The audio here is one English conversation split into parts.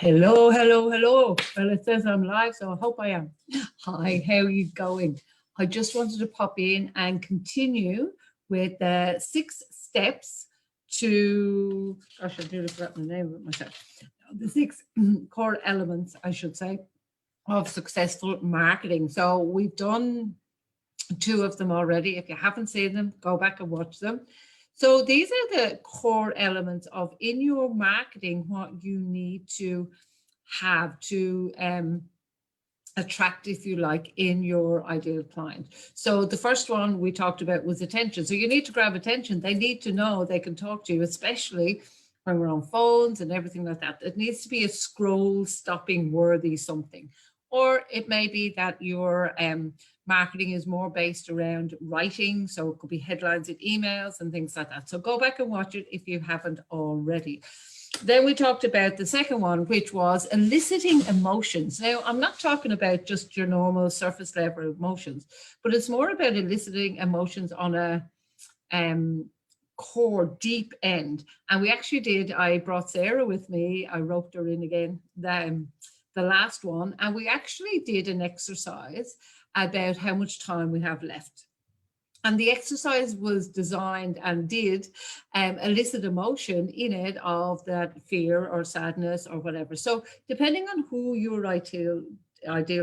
Hello, hello, hello. Well, it says I'm live, so I hope I am. Hi, how are you going? I just wanted to pop in and continue with the 6 steps to, gosh, I nearly forgot the name of it myself. The 6 core elements, I should say, of successful marketing. So we've done 2 of them already. If you haven't seen them, go back and watch them. So these are the core elements of in your marketing, what you need to have to attract, if you like, in your ideal client. So the first one we talked about was attention. So you need to grab attention. They need to know they can talk to you, especially when we're on phones and everything like that. It needs to be a scroll stopping worthy something. Or it may be that your marketing is more based around writing. So it could be headlines in emails and things like that. So go back and watch it if you haven't already. Then we talked about the second one, which was eliciting emotions. Now, I'm not talking about just your normal surface level emotions, but it's more about eliciting emotions on a core, deep end. And we actually did, I brought Sarah with me, I roped her in again, the last one, and we actually did an exercise about how much time we have left. And the exercise was designed and did elicit emotion in it of that fear or sadness or whatever. So depending on who your ideal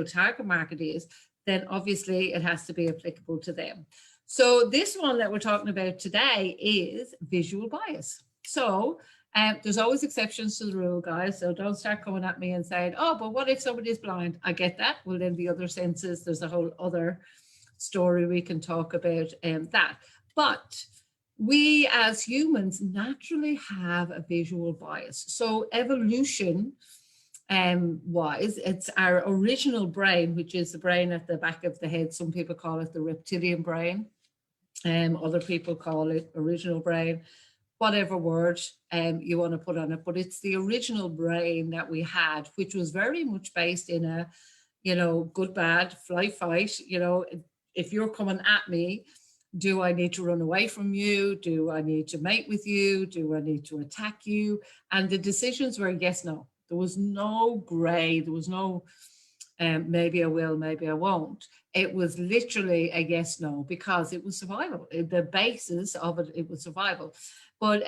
target market is, then obviously it has to be applicable to them. So this one that we're talking about today is visual bias. So there's always exceptions to the rule, guys. So don't start coming at me and saying, oh, but what if somebody's blind? I get that. Well, then the other senses, there's a whole other story we can talk about that. But we as humans naturally have a visual bias. So evolution wise, it's our original brain, which is the brain at the back of the head. Some people call it the reptilian brain. Other people call it original brain, whatever word you want to put on it. But it's the original brain that we had, which was very much based in a, good, bad, flight, fight, if you're coming at me, do I need to run away from you? Do I need to mate with you? Do I need to attack you? And the decisions were yes, no. There was no gray. There was no maybe I will, maybe I won't. It was literally a yes, no, because it was survival. The basis of it, it was survival. But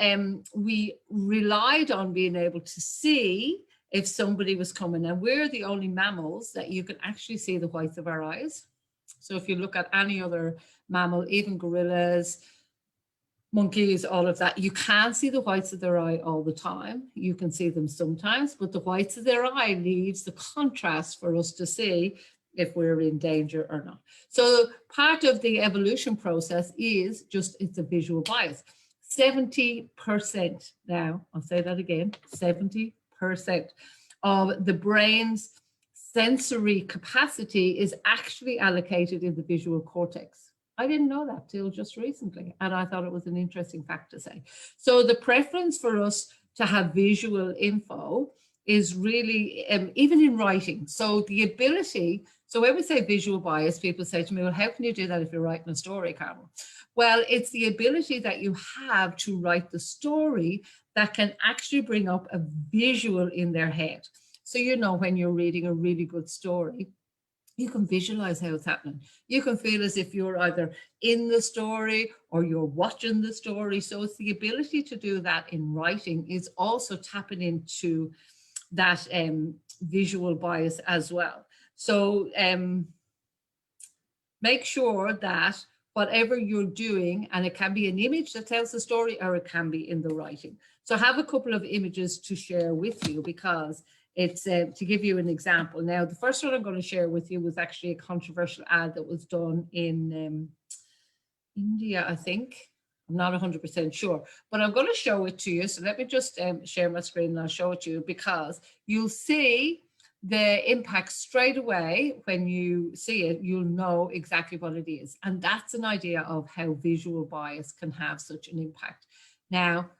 we relied on being able to see if somebody was coming. And we're the only mammals that you can actually see the whites of our eyes. So if you look at any other mammal, even gorillas, monkeys, all of that, you can't see the whites of their eye all the time. You can see them sometimes, but the whites of their eye leaves the contrast for us to see if we're in danger or not. So part of the evolution process is just, it's a visual bias. 70%, now I'll say that again, 70% of the brain's sensory capacity is actually allocated in the visual cortex. I didn't know that till just recently, and I thought it was an interesting fact to say. So the preference for us to have visual info is really, even in writing. So the ability, so when we say visual bias, people say to me, well, how can you do that if you're writing a story, Carol? Well, it's the ability that you have to write the story that can actually bring up a visual in their head. So, when you're reading a really good story, you can visualize how it's happening. You can feel as if you're either in the story or you're watching the story. So it's the ability to do that in writing is also tapping into that visual bias as well. So make sure that whatever you're doing, and it can be an image that tells the story or it can be in the writing. So I have a couple of images to share with you because it's to give you an example. Now, the first one I'm going to share with you was actually a controversial ad that was done in India, I think. I'm not 100% sure, but I'm going to show it to you. So let me just share my screen and I'll show it to you because you'll see the impact straight away. When you see it, you'll know exactly what it is. And that's an idea of how visual bias can have such an impact. Now,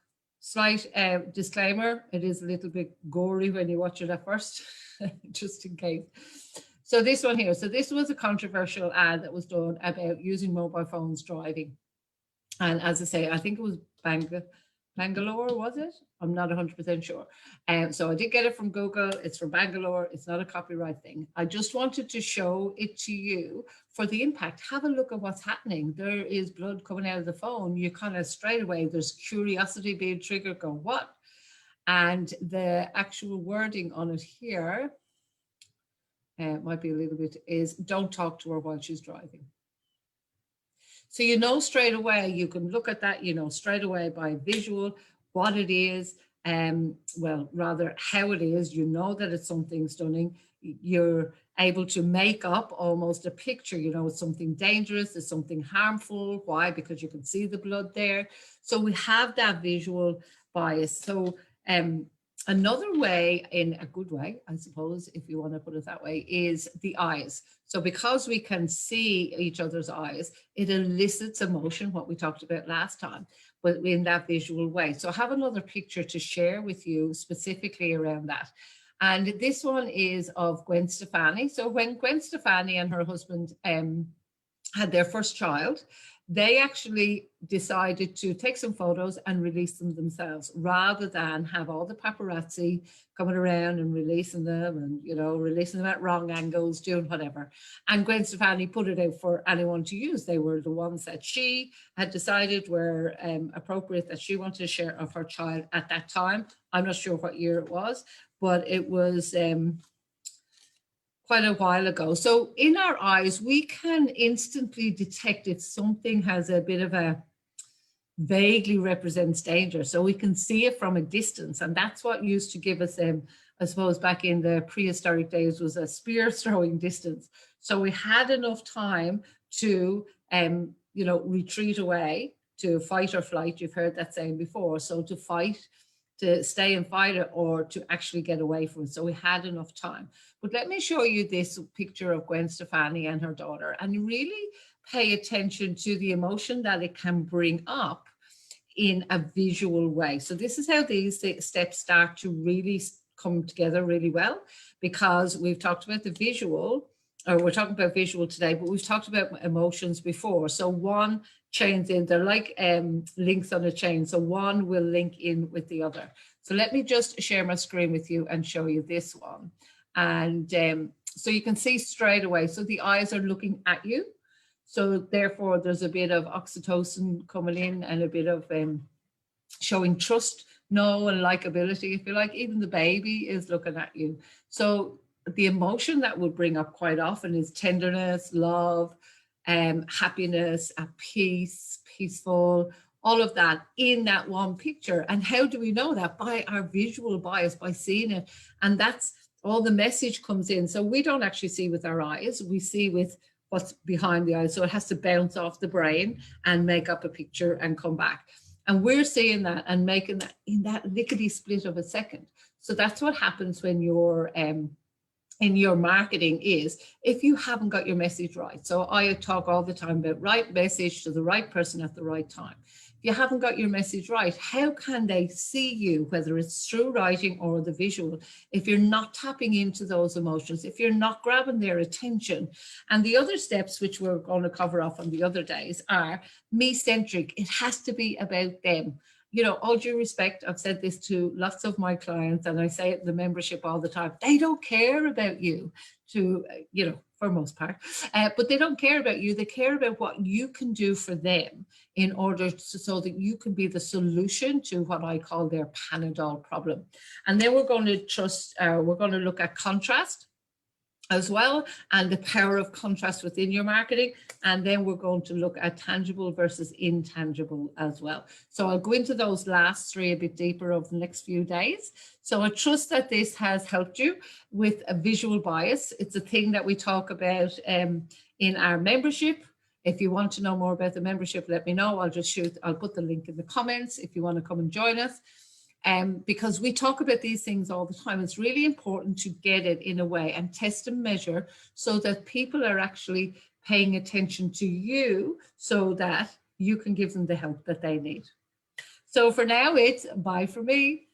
slight disclaimer, it is a little bit gory when you watch it at first, just in case. So this one here, so this was a controversial ad that was done about using mobile phones driving. And as I say, I think it was Bangalore, was it? I'm not 100% sure. So I did get it from Google. It's from Bangalore. It's not a copyright thing. I just wanted to show it to you for the impact. Have a look at what's happening. There is blood coming out of the phone. You kind of straight away, there's curiosity being triggered, go, what? And the actual wording on it here, might be a little bit, is don't talk to her while she's driving. So you know straight away, you can look at that, you know, straight away by visual, what it is, well, rather how it is, you know that it's something stunning. You're able to make up almost a picture, you know, it's something dangerous, it's something harmful. Why? Because you can see the blood there. So we have that visual bias. So another way, in a good way, I suppose, if you want to put it that way, is the eyes. So because we can see each other's eyes, it elicits emotion, what we talked about last time, but in that visual way. So I have another picture to share with you specifically around that. And this one is of Gwen Stefani. So when Gwen Stefani and her husband had their first child, they actually decided to take some photos and release them themselves rather than have all the paparazzi coming around and releasing them and, you know, releasing them at wrong angles, doing whatever. And Gwen Stefani put it out for anyone to use. They were the ones that she had decided were appropriate, that she wanted to share of her child at that time. I'm not sure what year it was, but it was quite a while ago. So in our eyes, we can instantly detect if something has a bit of a vaguely represents danger. So we can see it from a distance. And that's what used to give us, I suppose back in the prehistoric days, was a spear throwing distance. So we had enough time to, you know, retreat away, to fight or flight. You've heard that saying before. So to fight, to stay and fight it, or to actually get away from it. So we had enough time. But let me show you this picture of Gwen Stefani and her daughter, and really pay attention to the emotion that it can bring up in a visual way. So this is how these steps start to really come together really well, because we've talked about the visual, or we're talking about visual today, but we've talked about emotions before. So one chains in, they're like links on a chain. So one will link in with the other. So let me just share my screen with you and show you this one. And so you can see straight away. So the eyes are looking at you. So therefore there's a bit of oxytocin coming in and a bit of showing trust, know and likability, if you like. Even the baby is looking at you. So the emotion that would bring up quite often is tenderness, love, happiness, at peace, peaceful, all of that in that one picture. And how do we know that? By our visual bias, by seeing it. And that's all the message comes in. So we don't actually see with our eyes, we see with what's behind the eyes. So it has to bounce off the brain and make up a picture and come back. And we're seeing that and making that in that lickety split of a second. So that's what happens when you're in your marketing, is if you haven't got your message right. So I talk all the time about right message to the right person at the right time. If you haven't got your message right, how can they see you, whether it's through writing or the visual, if you're not tapping into those emotions, if you're not grabbing their attention? And the other steps, which we're going to cover off on the other days, are me-centric. It has to be about them. You know, all due respect, I've said this to lots of my clients, and I say it in the membership all the time. They don't care about you, to, you know, for most part, but they don't care about you. They care about what you can do for them in order to, so that you can be the solution to what I call their Panadol problem. And then we're going to look at contrast as well, and the power of contrast within your marketing. And then we're going to look at tangible versus intangible as well. So I'll go into those last three a bit deeper over the next few days. So I trust that this has helped you with a visual bias. It's a thing that we talk about in our membership. If you want to know more about the membership, let me know. I'll put the link in the comments if you want to come and join us. Because we talk about these things all the time. It's really important to get it in a way and test and measure so that people are actually paying attention to you, so that you can give them the help that they need. So for now, it's bye for me.